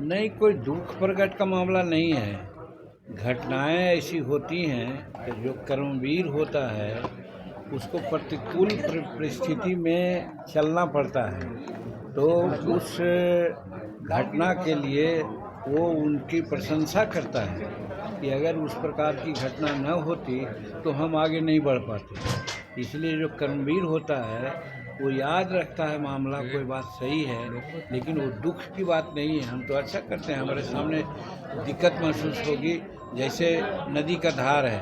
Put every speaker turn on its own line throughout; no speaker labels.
नहीं, कोई दुख प्रकट का मामला नहीं है। घटनाएं ऐसी होती हैं कि जो कर्मवीर होता है उसको प्रतिकूल परिस्थिति में चलना पड़ता है, तो उस घटना के लिए वो उनकी प्रशंसा करता है कि अगर उस प्रकार की घटना न होती तो हम आगे नहीं बढ़ पाते। इसलिए जो कर्मवीर होता है वो याद रखता है मामला, कोई बात सही है, लेकिन वो दुख की बात नहीं है। हम तो अच्छा करते हैं, हमारे सामने दिक्कत महसूस होगी, जैसे नदी का धार है,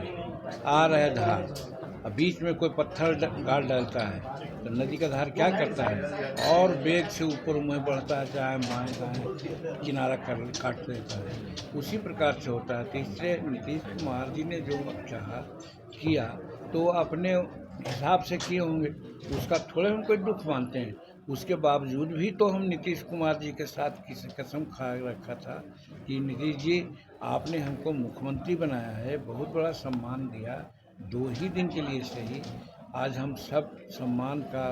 आ रहा है धार, अब बीच में कोई पत्थर गाड़ डालता है तो नदी का धार क्या करता है, और वेग से ऊपर मुँह बढ़ता है, चाहे बाएँ दाएँ किनारा काट देता है। उसी प्रकार से होता है। तीसरे नीतीश कुमार जी ने जो चाहा किया तो अपने हिसाब से किए होंगे, उसका थोड़े हम कोई दुख मानते हैं। उसके बावजूद भी तो हम नीतीश कुमार जी के साथ किसी कसम खा रखा था कि नीतीश जी आपने हमको मुख्यमंत्री बनाया है, बहुत बड़ा सम्मान दिया, 2 ही दिन के लिए सही, आज हम सब सम्मान का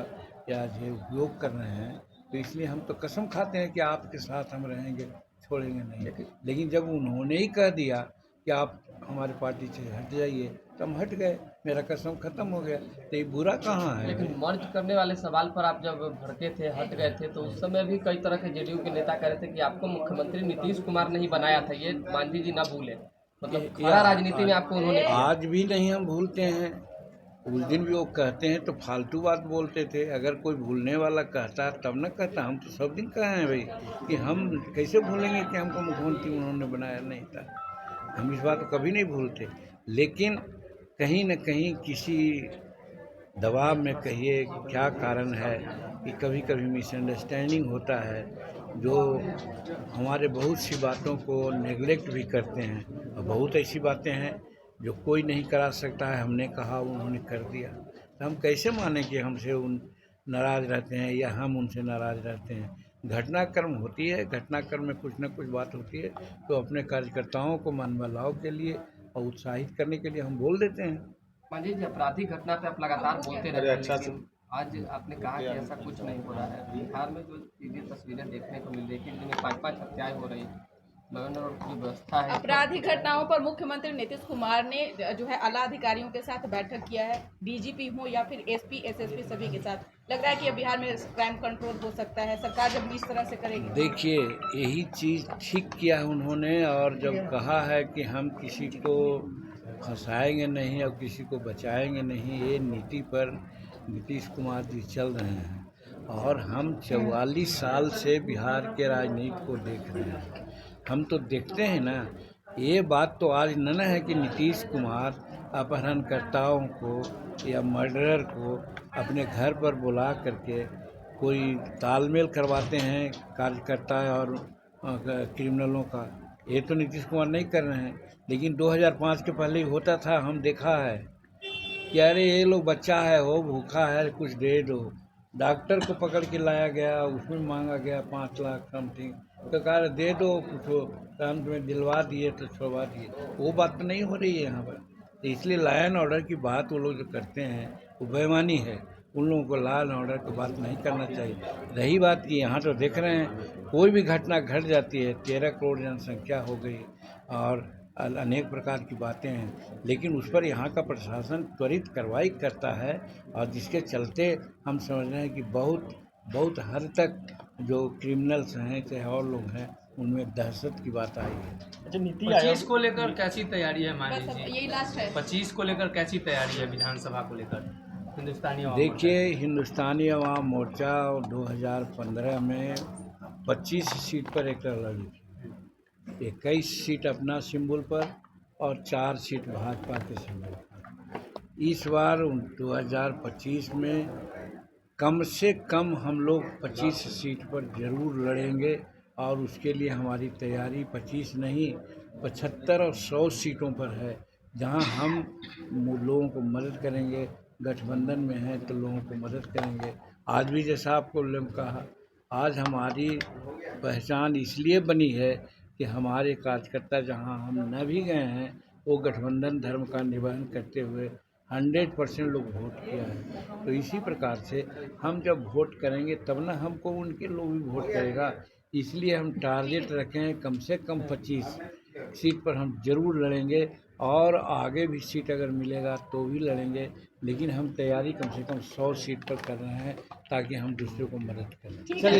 या जो उपयोग कर रहे हैं, तो इसलिए हम तो कसम खाते हैं कि आपके साथ हम रहेंगे, छोड़ेंगे नहीं। लेकिन जब उन्होंने ही कह दिया कि आप हमारी पार्टी से हट जाइए तो हम हट गए, मेरा कसम खत्म हो गया, तो ये बुरा कहाँ है।
लेकिन मर्ज करने वाले सवाल पर आप जब भड़के थे, हट गए थे, तो उस समय भी कई तरह के जेडीयू के नेता कह रहे थे कि आपको मुख्यमंत्री नीतीश कुमार ने ही बनाया था, ये मांझी जी ना भूले। मतलब खड़ा राजनीति में आपको उन्होंने किया।
आज भी नहीं हम भूलते हैं। उस दिन भी वो कहते हैं तो फालतू बात बोलते थे, अगर कोई भूलने वाला कहता तब न कहता, हम तो सब दिन कहे हैं भाई कि हम कैसे भूलेंगे कि हमको मुख्यमंत्री उन्होंने बनाया नहीं था। हम इस बात को कभी नहीं भूलते, लेकिन कहीं न कहीं किसी दबाव में कहिए क्या कारण है कि कभी कभी मिसअंडरस्टैंडिंग होता है, जो हमारे बहुत सी बातों को नेगलेक्ट भी करते हैं, और बहुत ऐसी बातें हैं जो कोई नहीं करा सकता है, हमने कहा उन्होंने कर दिया, तो हम कैसे माने कि हमसे उन नाराज़ रहते हैं या हम उनसे नाराज़ रहते हैं। घटनाक्रम होती है, घटनाक्रम में कुछ न कुछ बात होती है, तो अपने कार्यकर्ताओं को मन बदलाव के लिए और उत्साहित करने के लिए हम बोल देते हैं।
मांझी जी, आपराधिक घटना पे आप लगातार बोलते रहते हैं, लेकिन आज आपने कहा कि ऐसा कुछ नहीं हो रहा है। बिहार में जो चीजें तस्वीरें देखने को मिल रही है, दिन में 5-5 हत्याएं हो रही है, गवर्नर और जो व्यवस्था है।
आपराधिक घटनाओं पर मुख्यमंत्री नीतीश कुमार ने जो है आला अधिकारियों के साथ बैठक किया है, डीजीपी हो या फिर एसपी एसएसपी सभी के साथ। लग रहा है कि अब बिहार में क्राइम कंट्रोल हो सकता है, सरकार जब इस तरह से करेगी।
देखिए, यही चीज़ ठीक किया है उन्होंने, और जब कहा है कि हम किसी को फंसाएंगे नहीं और किसी को बचाएंगे नहीं, ये नीति पर नीतीश कुमार जी चल रहे हैं। और हम 44 साल से बिहार के राजनीति को देख रहे हैं, हम तो देखते हैं ना। ये बात तो आज न है कि नीतीश कुमार अपहरणकर्ताओं को या मर्डरर को अपने घर पर बुला करके कोई तालमेल करवाते हैं कार्यकर्ता और क्रिमिनलों का। ये तो नीतीश कुमार नहीं कर रहे हैं, लेकिन 2005 के पहले ही होता था, हम देखा है कि अरे ये लोग बच्चा है, हो भूखा है, कुछ दे दो। डॉक्टर को पकड़ के लाया गया, उसमें मांगा गया 5 लाख समथिंग, तो कहा दे दो कुछ हो, तो अंत में दिलवा दिए तो छुड़वा दिए। वो बात तो नहीं हो रही है यहाँ पर। तो इसलिए लॉ एंड ऑर्डर की बात वो लोग जो करते हैं वो बेईमानी है, उन लोगों को लॉ एंड ऑर्डर की बात नहीं करना चाहिए। रही बात कि यहाँ तो देख रहे हैं कोई भी घटना घट जाती है, 13 करोड़ जनसंख्या हो गई और अनेक प्रकार की बातें हैं, लेकिन उस पर यहाँ का प्रशासन त्वरित कार्रवाई करता है, और जिसके चलते हम समझ रहे हैं कि बहुत बहुत हद तक जो क्रिमिनल्स हैं चाहे और लोग हैं उनमें दहशत की बात आई है।
अच्छा, नीति
25 को लेकर कैसी तैयारी है मांझी
बस अब
जी?
यही लास्ट है।
25 को लेकर कैसी तैयारी है विधानसभा को लेकर हिंदुस्तानी आवाम मोर्चा?
देखिए, हिंदुस्तानी अवाम मोर्चा 2015 में 25 सीट पर एक लड़ी थी, 21 सीट अपना सिंबल पर और 4 सीट भाजपा के सिंबल पर। इस बार 2025 में कम से कम हम लोग 25 सीट पर ज़रूर लड़ेंगे, और उसके लिए हमारी तैयारी 25 नहीं 75 और 100 सीटों पर है, जहां हम लोगों को मदद करेंगे। गठबंधन में हैं तो लोगों को मदद करेंगे। आज भी जैसा आपको लोग कहा, आज हमारी पहचान इसलिए बनी है कि हमारे कार्यकर्ता जहां हम न भी गए हैं, वो गठबंधन धर्म का निर्वहन करते हुए 100% लोग वोट किया है। तो इसी प्रकार से हम जब वोट करेंगे तब ना हमको उनके लोग भी वोट करेगा। इसलिए हम टारगेट रखे हैं कम से कम 25 सीट पर हम जरूर लड़ेंगे, और आगे भी सीट अगर मिलेगा तो भी लड़ेंगे, लेकिन हम तैयारी कम से कम 100 सीट पर कर रहे हैं ताकि हम दूसरों को मदद करें।
ठीक है।